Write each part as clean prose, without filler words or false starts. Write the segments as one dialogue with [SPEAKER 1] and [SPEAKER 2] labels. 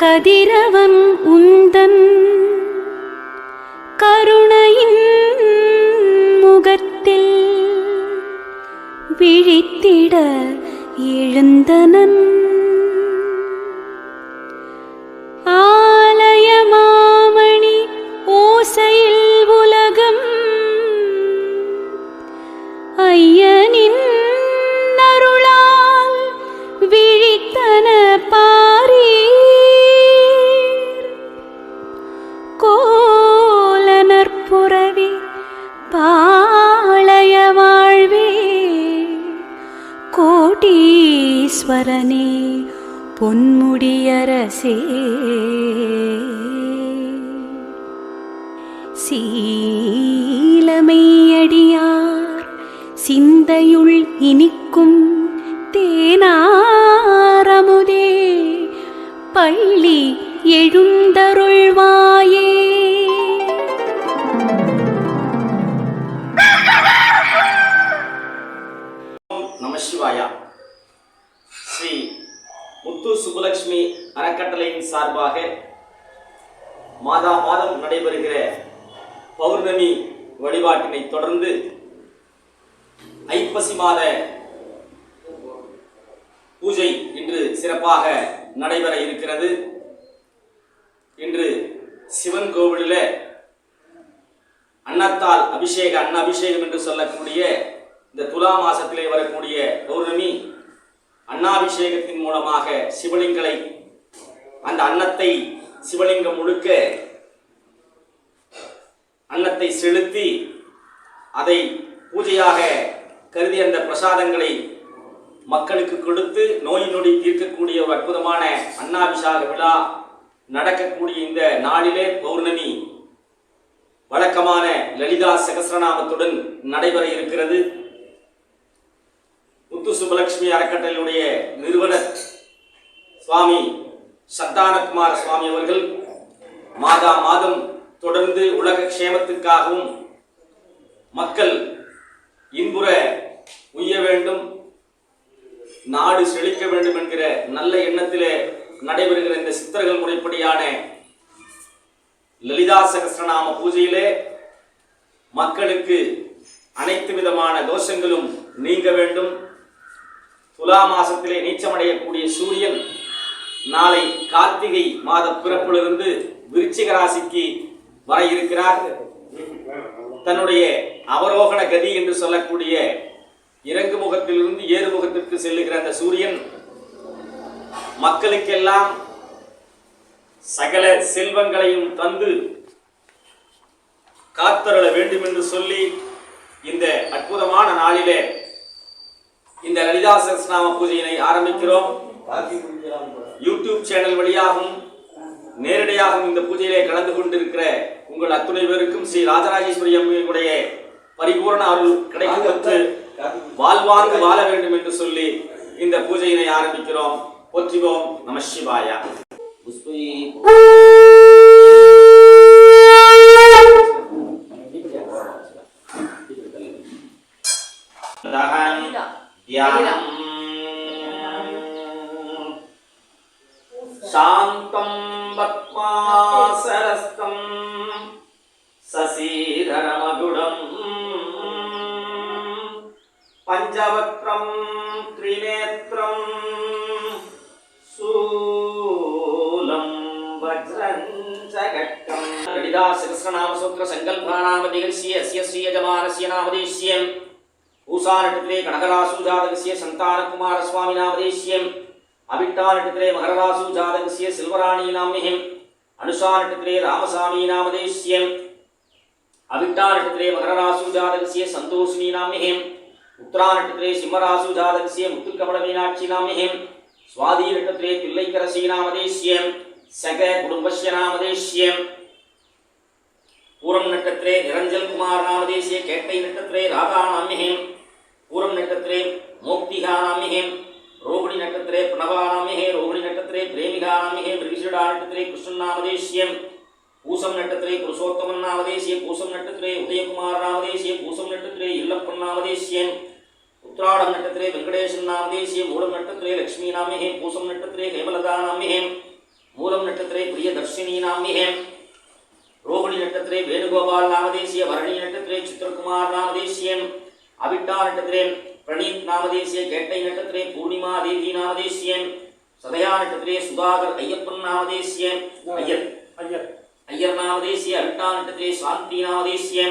[SPEAKER 1] கதிரவன் உந்தன் கருணையின் முகத்தில் விழித்திட எழுந்தனன். ஆலய மாமணி ஓசையில் உலகம் ஐயனின் அருளால் விழித்தன பாரீர். கோலனற்புரவி பாளைய வாழ்வே கோடீஸ்வரனே பொன்முடியரசே. சீலமையடியார் சிந்தையுள் இனிக்கும் தேனாரமுதே பள்ளி எழுந்தருள்வாயே.
[SPEAKER 2] நமசிவாயா. ஸ்ரீ முத்து சுப்புலட்சுமி அறக்கட்டளையின் சார்பாக மாதா மாதம் நடைபெறுகிற பௌர்ணமி வழிபாட்டினை தொடர்ந்து ஐப்பசி மாத பூஜை இன்று சிறப்பாக நடைபெற இருக்கிறது. இன்று சிவன் கோவிலில் அன்னத்தால் அபிஷேகம், அன்ன அபிஷேகம் என்று சொல்லக்கூடிய இந்த துலா மாசத்திலே வரக்கூடிய பௌர்ணமி அன்னாபிஷேகத்தின் மூலமாக சிவலிங்களை, அந்த அன்னத்தை சிவலிங்கம் முழுக்க அன்னத்தை செலுத்தி அதை பூஜையாக கருதி அந்த பிரசாதங்களை மக்களுக்கு கொடுத்து நோய் நொடி தீர்க்கக்கூடிய ஒரு அற்புதமான அன்னாபிஷேக விழா நடக்கக்கூடிய இந்த நாளிலே பௌர்ணமி வழக்கமான லலிதா சகஸ்ரநாமத்துடன் நடைபெற இருக்கிறது. முத்து சுப்புலட்சுமி அறக்கட்டளையுடைய நிறுவனர் சுவாமி சந்தானகுமார சுவாமி அவர்கள் மாதா மாதம் தொடர்ந்து உலக க்ஷேமத்துக்காகவும் மக்கள் இன்புற உய்ய வேண்டும், நாடு செழிக்க வேண்டும் என்கிற நல்ல எண்ணத்திலே நடைபெறுகிற இந்த சித்தர்கள் முறைப்படியான லலிதா சகஸ்ரநாம பூஜையிலே மக்களுக்கு அனைத்து விதமான தோஷங்களும் நீங்க வேண்டும். துலா மாசத்திலே நீச்சமடையக்கூடிய சூரியன் நாளை கார்த்திகை மாத பிறப்பிலிருந்து விருச்சிக ராசிக்கு வர இருக்கிறார். தன்னுடைய அவரோகண கதி என்று சொல்லக்கூடிய இறங்கு முகத்திலிருந்து ஏறு முகத்திற்கு செல்லுகிற அந்த சூரியன் மக்களுக்கெல்லாம் சகல செல்வங்களையும் தந்து காத்தருள வேண்டும் என்று சொல்லி இந்த அற்புதமான நாளிலே இந்த லலிதா சகஸ்ரநாம பூஜையினை ஆரம்பிக்கிறோம். யூடியூப் சேனல் வழியாகவும் நேரடியாகவும் இந்த பூஜையிலே கலந்து கொண்டிருக்கிற உங்கள் அத்துணை பேருக்கும் ஸ்ரீ ராஜராஜேஸ்வரி அம்மையுடைய பரிபூர்ண அருள் கிடைக்கப்பட்டு வாழ்வாங்கு வாழ வேண்டும் என்று சொல்லி இந்த பூஜையினை ஆரம்பிக்கிறோம். போற்றிவோம். நமசிவாயா. சாந்தம் பத்மாசரஸ்தம் சசீதரமகுடம் பஞ்சவக்ரம் த்ரிநேத்ரம் சூலம் வஜ்ரஞ்சகட்கம். லலிதா சகஸ்ரநாம சூத்திர சங்கல்பானாமதிகஸ்ய அஸ்ய ஸ்ரீயஜமானஸ்ய நாமதேஸ்யம் பூசாநட்சத்திரே கனகராசு ஜாதகஸ்ய சந்தானகுமார சுவாமி நாமதேஸ்யம் அவிட்டாநட்சத்திரே மகரராசு ஜாதகஸ்ய செல்வராணி நாம்னிஹிம் அனுஷாநட்சத்திரே ராமசாமி நாமதேஸ்யம் அவிட்டாநட்சத்திரே மகரராசு ஜாதகஸ்ய சந்தோஷினி நாம்னிஹிம் உத்தராநட்சத்திரே சிம்மராசு ஜாதகஸ்ய முத்துக்கமல மீனாட்சி நாம்னிஹிம் स्वादी नक्षत्रे तिल्लैकरसी नामदेश्यं सक कुटुंबस्य नामदेश्यं पूरम नक्षत्रे निरंजन कुमार नामदेश्ये केट्टै नक्षत्रे राधा नाम्यं पूरम नक्षत्रे मोक्तिहा नाम्यं रोहिणी नक्षत्रे प्रणवा नाम्यं रोहिणी नक्षत्रे प्रेमिका नाम्यं मृगशिरा नक्षत्रे कृष्ण नामदेश्यं पूसम नक्षत्रे पुरुषोत्तम नामदेश्ये पूसम नक्षत्रे उदय कुमार नामदेश्ये पूसम नक्षत्रे इल्लप्पन नामदेश्यं उत्तरायण नक्षत्रे वेंकटेश नामदेश्ये मूलम नक्षत्रे लक्ष्मी नाम्यं पूसम नक्षत्रे हेमलता नाम्यं मूलम नक्षत्रे प्रियदर्शिनी नाम्ये रोहिणी नक्षत्रे वेणुगोपाल नामदेशीय भरणी नक्षत्रे चित्रकुमार नामदेशीय अविट्टा नक्षत्रे प्रणीत नामदेशीय केट्टै नक्षत्रे पूर्णिमा देवी नामदेशीय सदया नक्षत्रे सुधाकर अय्यप्पन नामदेशीय अय्यर नामदेशीय अविट्टा नक्षत्रे शांति नामदेशीय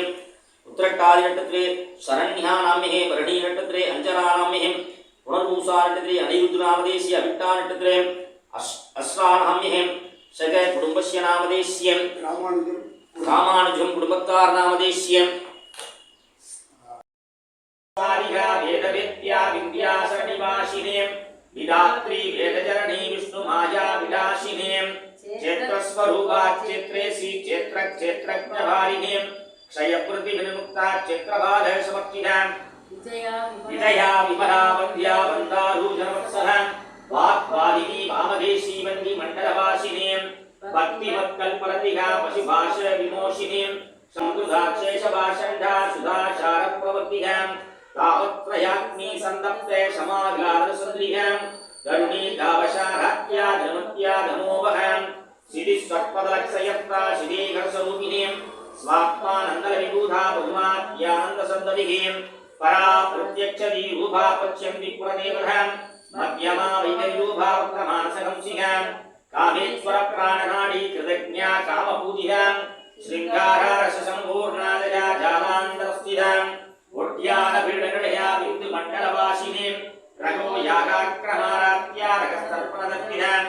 [SPEAKER 2] उत्तरटादि नक्षत्रे शरण्या नाम्ये भरणी नक्षत्रे अंजना नाम्ये पुनर्पूषा नक्षत्रे अनिरुद्ध नामदेशीय अविट्टा नक्षत्रे अश्रानाम्ये सगय कुटुंबस्य नामदेशीय रामानुजं कुटुंबकार नामदेशीय सारिका वेदवेद्या विद्याशरणिवासिने विधात्री वेदजरणी विष्णुमाया विलासिने क्षेत्रस्वरूपा क्षेत्रेसी क्षेत्रक्षेत्रज्ञभारिणे क्षयप्रतिविमुक्ता क्षेत्रबाध समर्थिता विजया विमला वन्द्या वन्दारूजनवत्सः वाक्वादिनी वामदेशी वन्दी मण्डलवासिने भक्तिमत्कल्परतिगा पशुभाष विमोशिने संकृताक्षेषभाषण्डा सुधाचारप्रवर्तिगां तावत्त्रयाग्नि सन्दप्ते समाग्लादसुन्द्रिगां करुणी दावशारात्या धनुत्या धनोवहां सिद्धिस्वर्पदलक्षयत्रा सिद्धीकरस्वरूपिणीं स्वात्मानन्दविभूधा पद्मात्यानन्दसन्दविहीं परा प्रत्यक्षदी रूपा पश्यन्ति पुरदेवतां मध्यमा वैदरूपा वक्रमानसहंसिकां कामेश्वर प्राणनाडी कृतज्ञा कामपूजितां श्रृंगाररससम्पूर्णादया जालान्तरस्थितां उद्यानपीडकटया बिन्दुमण्डलवासिनीं रघो यागाक्रमारात्या रकस्तर्पणदत्तितां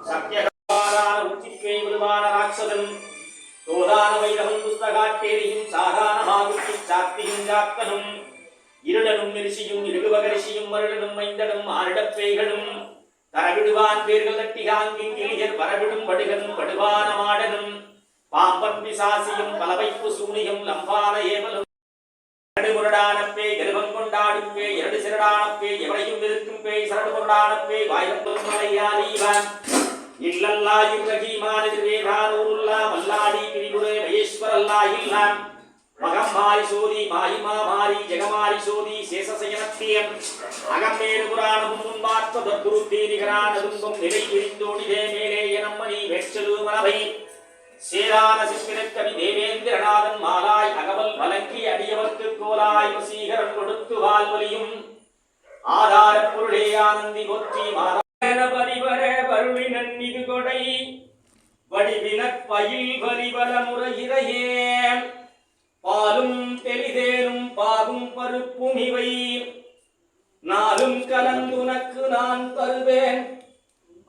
[SPEAKER 2] सत्यकारानुचित्वे विद्वानराक्षसं तोदानवैरहं पुस्तकाट्टेरिहिं साधानमागुच्चि चात्तिहिं जात्तनुं இருடனும் நெரிசியும் இருகுவகரிசியும் மருடனும் மைந்தனும் ஆரிடப் பேய்களும் தரவிடுவான் பேர்கள் தட்டிகாங்கின் கிளியர் பரவிடும் படுகனும் படுவான மாடனும் பாம்பன் பிசாசியும் பலவைப்பு சூனியும் லம்பான ஏவலும் நடுமுரடான பேய் கருவம் கொண்டாடும் பேய் இரடு சிரடான பேய் எவரையும் எதிர்க்கும் பேய் சரடு முரடான பேய் வாயிலும் மலையாதீவன் இல்லல்லா யுகீமான வேதானூருல்லா மல்லாடி திரிபுரே மகேஸ்வரல்லா இல்லாம் மகம்மாரி சோதி மாயிமா மாரி ஜெகமாரி சோதி சேஷசயனத்தியம் அகம்பேறு புராணமும் முன்பார்த்த தத்துருத்தி நிகரான துன்பம் நிலை விரிந்தோடிதே மேலே எனம்மணி வெற்றலு மரபை சேரான சிற்பிரக்கவி தேவேந்திரநாதன் மாலாய் அகவல் மலங்கி அடியவர்க்கு கோலாய் வசீகரன் கொடுத்து வாழ்வலியும் ஆதார பொருளே ஆனந்தி போற்றி மாதான பரிவர வருளி நன்னிது கொடை வடிவினற் பயில் வரிவல முறையிறையே பாலும் தெளிதேனும் பாகும் பருப்பும் இவை நாளும் கலந்துனக்கு நான் தருவேன்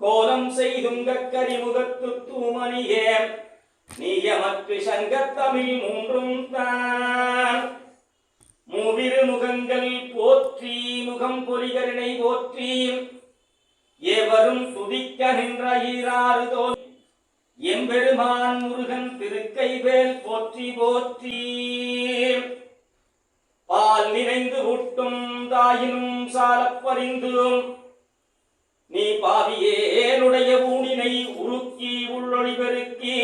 [SPEAKER 2] கோலம் செய்துங்கக்கரி முகத்து தூமணியே நீயமக்கு சங்கத்தமிழ் மூன்றும் தான் மூவிரு முகங்கள் போற்றி முகம் பொலிகரிணை போற்றி ஏவரும் துதிக்க நின்ற ஈராறு தோல் எம்பெருமான் முருகன் திருக்கைவேல் போற்றி போற்றி பால் நிறைந்து ஊட்டும் தாயினும் சாலப்பறிந்தும் நீ பாவியேனுடைய ஊனினை உருக்கி உள்ளொளி பெருக்கி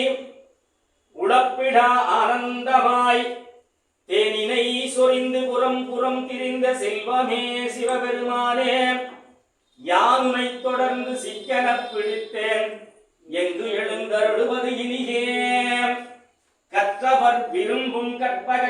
[SPEAKER 2] உளப்பிடா ஆனந்தமாய் தேனினை சொரிந்து புறம் புறம் திரிந்த செல்வமே சிவபெருமானே யானுனை தொடர்ந்து சிக்கனப் பிடித்தேன் எங்கு எழுந்தருளுவது இனியே கற்றவர் விரும்பும் கற்பக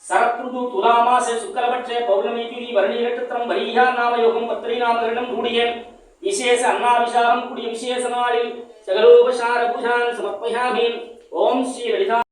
[SPEAKER 2] सरत्रुदु तुलामासे शुक्लपक्षे पौर्णमी तिथि वर्णी नक्षत्रम वरीया नाम योगम पत्री नाम गणम रूढिये विशेष अन्नाभिषाकं कुडिय विशेष नालिल सगलोपचार पूजान समर्पयामि ओम श्री ललिता